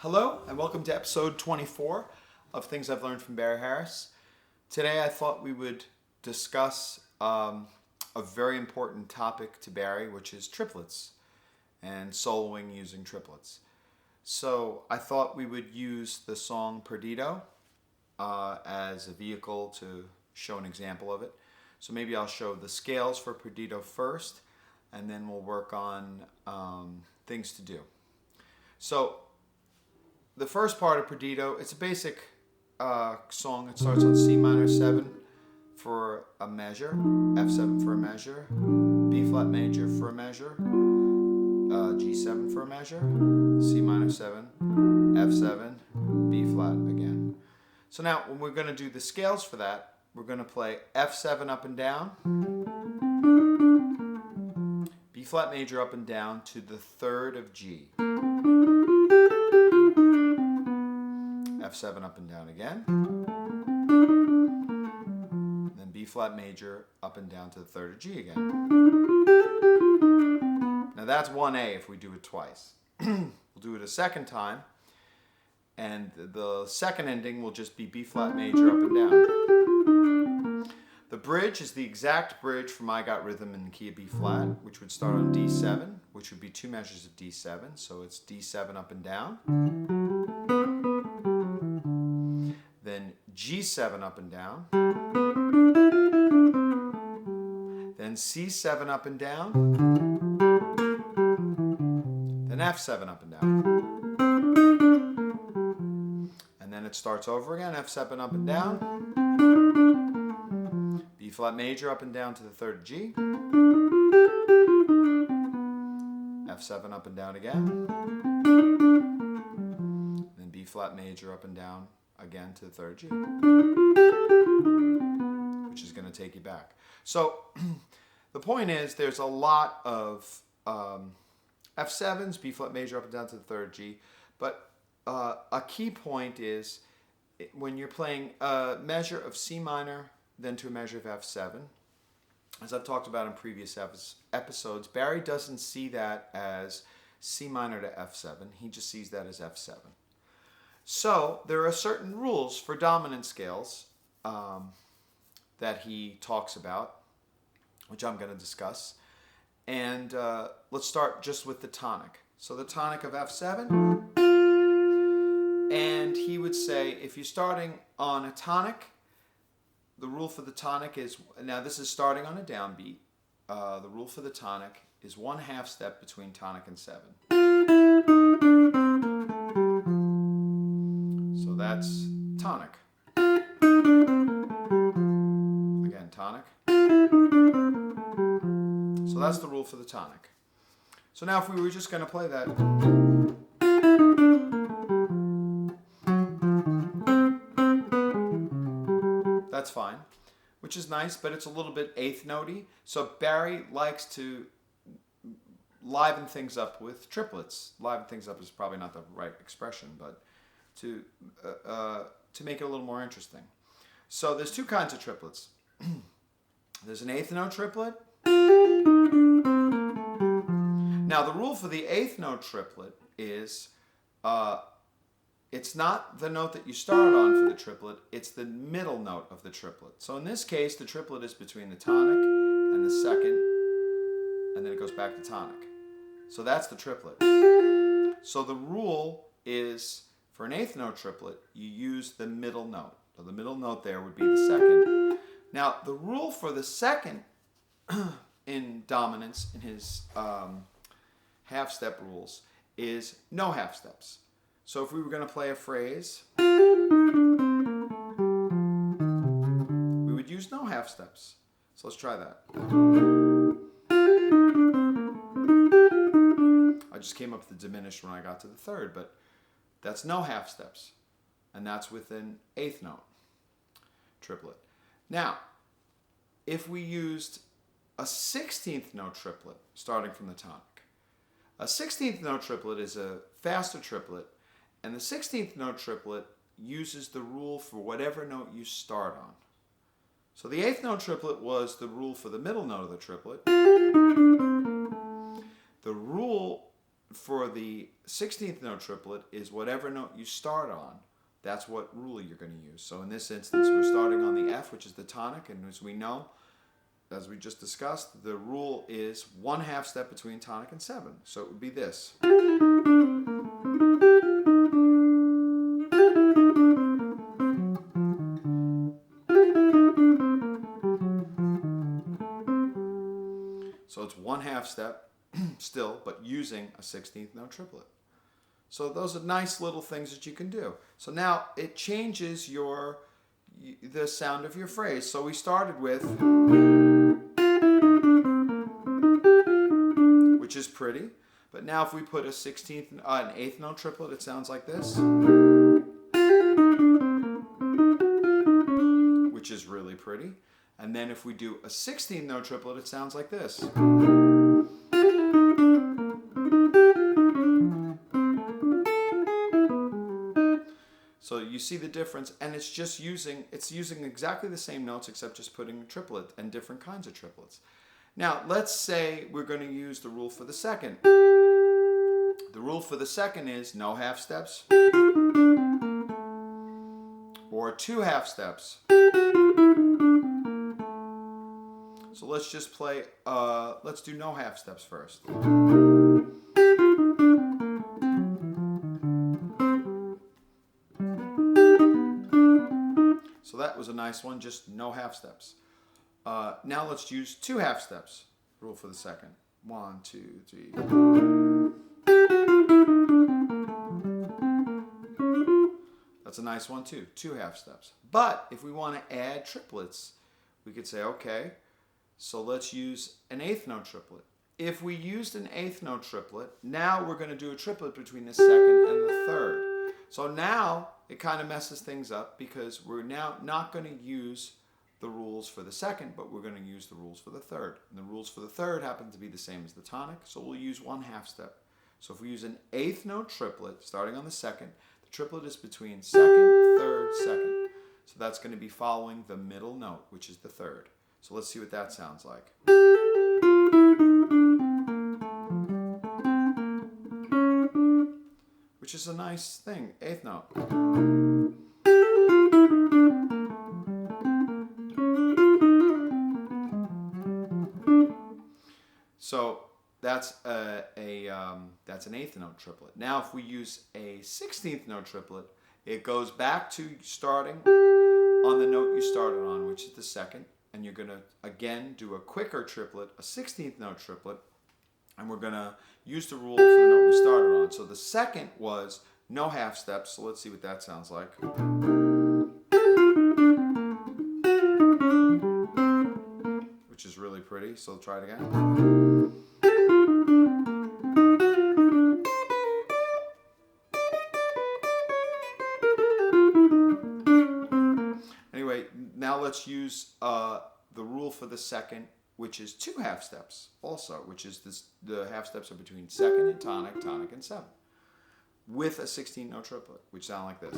Hello and welcome to episode 24 of Things I've Learned from Barry Harris. Today I thought we would discuss a very important topic to Barry, which is triplets and soloing using triplets. So I thought we would use the song Perdido as a vehicle to show an example of it. So maybe I'll show the scales for Perdido first, and then we'll work on things to do. So the first part of Perdido, it's a basic song. It starts on C minor 7 for a measure, F7 for a measure, B flat major for a measure, G7 for a measure, C minor 7, F7, B flat again. So now when we're going to do the scales for that, we're going to play F7 up and down, B flat major up and down to the third of G. F7 up and down again, then B flat major up and down to the third of G again. Now that's 1A if we do it twice. We'll do it a second time, and the second ending will just be B flat major up and down. The bridge is the exact bridge from I Got Rhythm in the key of B flat, which would start on D7, which would be two measures of D7, so it's D7 up and down. Then G7 up and down, then C7 up and down, then F7 up and down. And then it starts over again, F7 up and down, B flat major up and down to the third of G, F7 up and down again, then B flat major up and down again to the third G, which is going to take you back. So the point is there's a lot of F7s, B flat major up and down to the third G, but a key point is when you're playing a measure of C minor then to a measure of F7, as I've talked about in previous episodes, Barry doesn't see that as C minor to F7, he just sees that as F7. So there are certain rules for dominant scales that he talks about, which I'm going to discuss. And let's start just with the tonic. So the tonic of F7. And he would say if you're starting on a tonic, the rule for the tonic is, now this is starting on a downbeat, the rule for the tonic is 1/2 step between tonic and 7. So that's tonic. Again, tonic. So that's the rule for the tonic. So now if we were just going to play that, that's fine, which is nice, but it's a little bit eighth note-y. So Barry likes to liven things up with triplets. Liven things up is probably not the right expression, but to make it a little more interesting. So there's two kinds of triplets. There's an eighth note triplet. Now the rule for the eighth note triplet is it's not the note that you start on for the triplet, it's the middle note of the triplet. So in this case, the triplet is between the tonic and the second, and then it goes back to tonic. So that's the triplet. So the rule is for an eighth note triplet, you use the middle note. So the middle note there would be the second. Now, the rule for the second in dominance, in his half-step rules, is no half steps. So if we were going to play a phrase, we would use no half steps. So let's try that. I just came up with the diminished when I got to the third, but that's no half steps, and that's with an eighth note triplet. Now, if we used a 16th note triplet starting from the tonic, a 16th note triplet is a faster triplet, and the 16th note triplet uses the rule for whatever note you start on. So the eighth note triplet was the rule for the middle note of the triplet. The rule for the 16th note triplet is whatever note you start on, that's what rule you're going to use. So in this instance, we're starting on the F, which is the tonic, and as we know, as we just discussed, the rule is 1/2 step between tonic and 7. So it would be this. So it's 1/2 step still, but using a 16th note triplet. So those are nice little things that you can do. So now it changes the sound of your phrase. So we started with, which is pretty, but now if we put an 8th note triplet, it sounds like this, which is really pretty. And then if we do a 16th note triplet, it sounds like this. So you see the difference, and it's using exactly the same notes except just putting a triplet and different kinds of triplets. Now, let's say we're going to use the rule for the second. The rule for the second is no half steps or 2 half steps. So let's just play, let's do no half steps first. So that was a nice one, just no half steps. Now let's use 2 half steps. Rule for the second. 1, 2, 3. That's a nice one too, 2 half steps. But if we want to add triplets, we could say, okay, so let's use an 8th note triplet. If we used an 8th note triplet, now we're going to do a triplet between the second and the third. So now it kind of messes things up because we're now not going to use the rules for the second, but we're going to use the rules for the third. And the rules for the third happen to be the same as the tonic, so we'll use 1 half step. So if we use an 8th note triplet starting on the second, the triplet is between second, third, second. So that's going to be following the middle note, which is the third. So let's see what that sounds like. Which is a nice thing, 8th note. So that's an 8th note triplet. Now if we use a 16th note triplet, it goes back to starting on the note you started on, which is the second, and you're going to again do a quicker triplet, a 16th note triplet, and we're going to use the rule for the note we started on. So the second was no half steps, so let's see what that sounds like. Which is really pretty, so try it again. Anyway, now let's use the rule for the second, which is 2 half steps also, which is the half steps are between second and tonic, tonic and 7, with a 16 note triplet, which sound like this.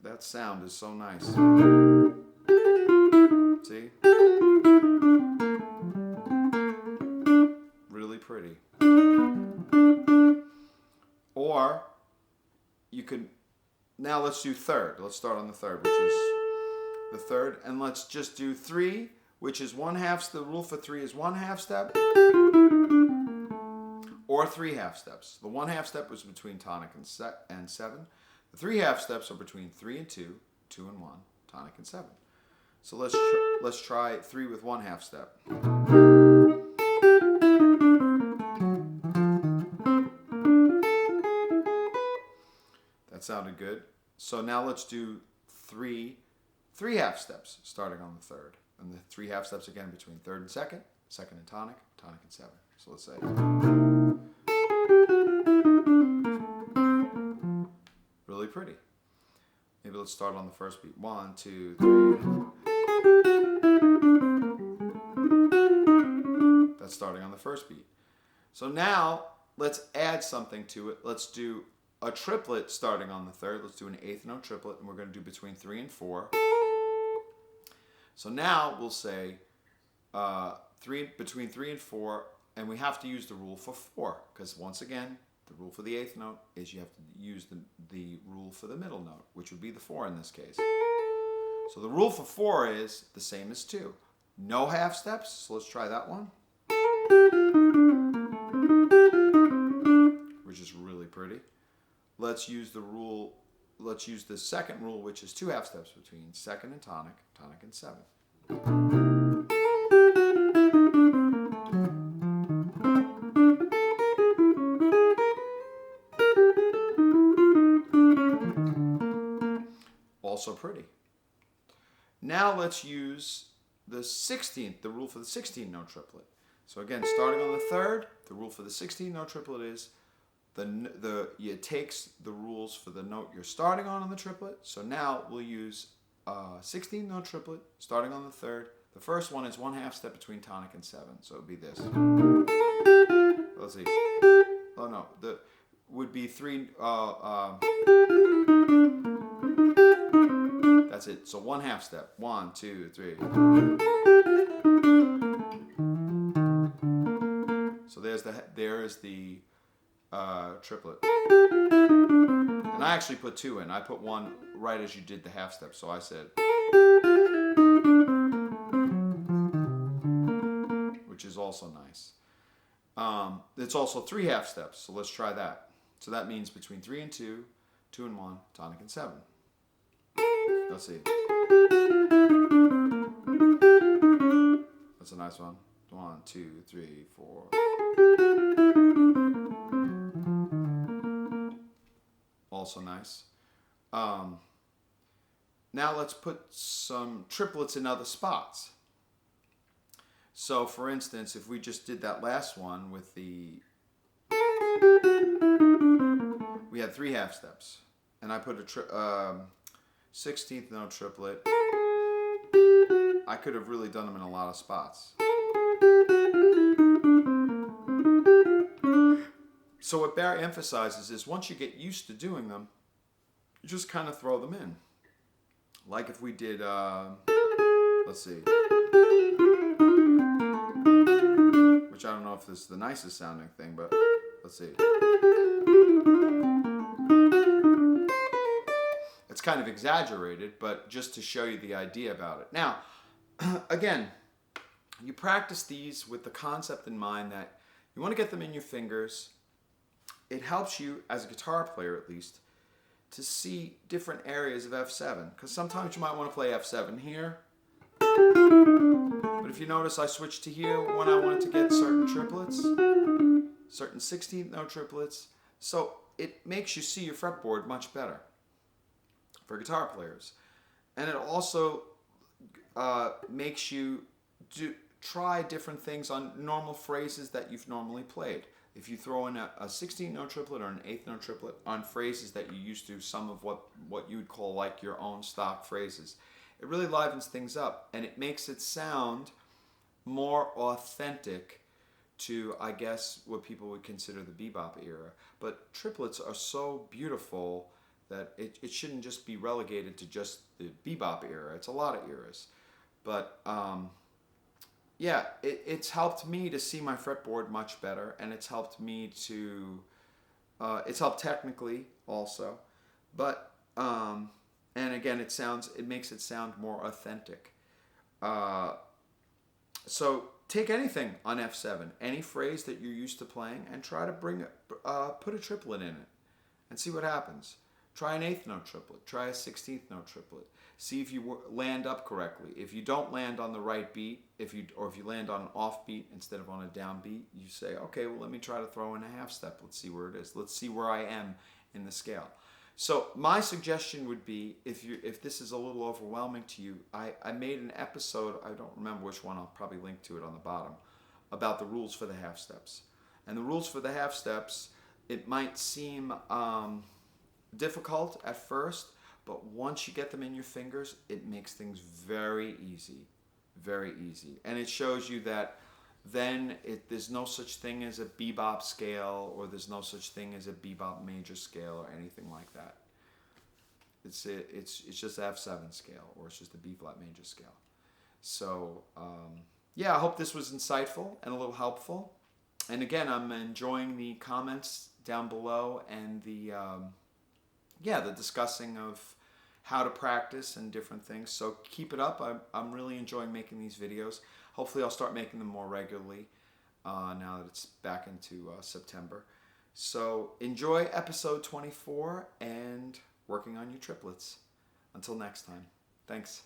That sound is so nice. See? Really pretty. Or you could, now let's do third. Let's start on the third, which is the third. And let's just do 3, which is 1 half. The rule for 3 is 1 half step or 3 half steps. The 1 half step was between tonic and 7. The 3 half steps are between 3 and 2, 2 and 1, tonic and 7. So let's try 3 with 1 half step. That sounded good. So now let's do 3 half steps starting on the third. And the 3 half steps again between third and second, second and tonic, tonic and 7. So let's say. Really pretty. Maybe let's start on the first beat. 1, 2, 3. That's starting on the first beat. So now let's add something to it. Let's do a triplet starting on the third. Let's do an 8th note triplet, and we're going to do between 3 and 4. So now we'll say between 3 and 4, and we have to use the rule for 4, because once again, the rule for the 8th note is you have to use the rule for the middle note, which would be the 4 in this case. So the rule for 4 is the same as 2. No half steps, so let's try that one, which is really pretty. Let's use the second rule, which is 2 half steps between 2nd and tonic, tonic and 7. Also pretty. Now let's use the 16th, the rule for the 16th note triplet. So again, starting on the 3rd, the rule for the 16th note triplet is it takes the rules for the note you're starting on the triplet. So now we'll use 16th note triplet starting on the 3rd. The first one is 1 half step between tonic and 7, so it would be this. Let's see. Oh no, would be 3. That's it. So 1 half step. 1, 2, 3. So there's the triplet. And I actually put 2 in. I put 1 right as you did the half step. So I said, which is also nice. It's also 3 half steps. So let's try that. So that means between 3 and 2, 2 and 1, tonic and 7. Let's see. That's a nice one. 1, 2, 3, 4. Also nice. Now let's put some triplets in other spots. So for instance, if we just did that last one with we had 3 half steps, and I put a 16th note triplet. I could have really done them in a lot of spots. So what Barry emphasizes is once you get used to doing them, you just kind of throw them in. Like if we did, let's see, which I don't know if this is the nicest sounding thing, but let's see. It's kind of exaggerated, but just to show you the idea about it. Now, again, you practice these with the concept in mind that you want to get them in your fingers. It helps you, as a guitar player at least, to see different areas of F7. Because sometimes you might want to play F7 here. But if you notice, I switched to here when I wanted to get certain triplets, certain 16th note triplets. So it makes you see your fretboard much better for guitar players. And it also makes you try different things on normal phrases that you've normally played. If you throw in a 16th note triplet or an 8th note triplet on phrases that you used to, some of what you would call like your own stock phrases, it really livens things up, and it makes it sound more authentic to, I guess, what people would consider the bebop era. But triplets are so beautiful that it shouldn't just be relegated to just the bebop era. It's a lot of eras. But yeah, it's helped me to see my fretboard much better, and it's helped me to, it's helped technically also, but, and again, it makes it sound more authentic. So take anything on F7, any phrase that you're used to playing, and try to put a triplet in it, and see what happens. Try an 8th note triplet, try a 16th note triplet. See if you land up correctly. If you don't land on the right beat, if you land on an off beat instead of on a down beat, you say, okay, well, let me try to throw in a half step. Let's see where it is. Let's see where I am in the scale. So my suggestion would be, if this is a little overwhelming to you, I made an episode, I don't remember which one, I'll probably link to it on the bottom, about the rules for the half steps. And the rules for the half steps, it might seem difficult at first, but once you get them in your fingers, it makes things very easy, very easy. And it shows you that then there's no such thing as a bebop scale, or there's no such thing as a bebop major scale, or anything like that. It's just F7 scale, or it's just a B flat major scale. So yeah, I hope this was insightful and a little helpful. And again, I'm enjoying the comments down below and the discussing of how to practice and different things. So keep it up. I'm really enjoying making these videos. Hopefully I'll start making them more regularly now that it's back into September. So enjoy episode 24 and working on your triplets. Until next time. Thanks.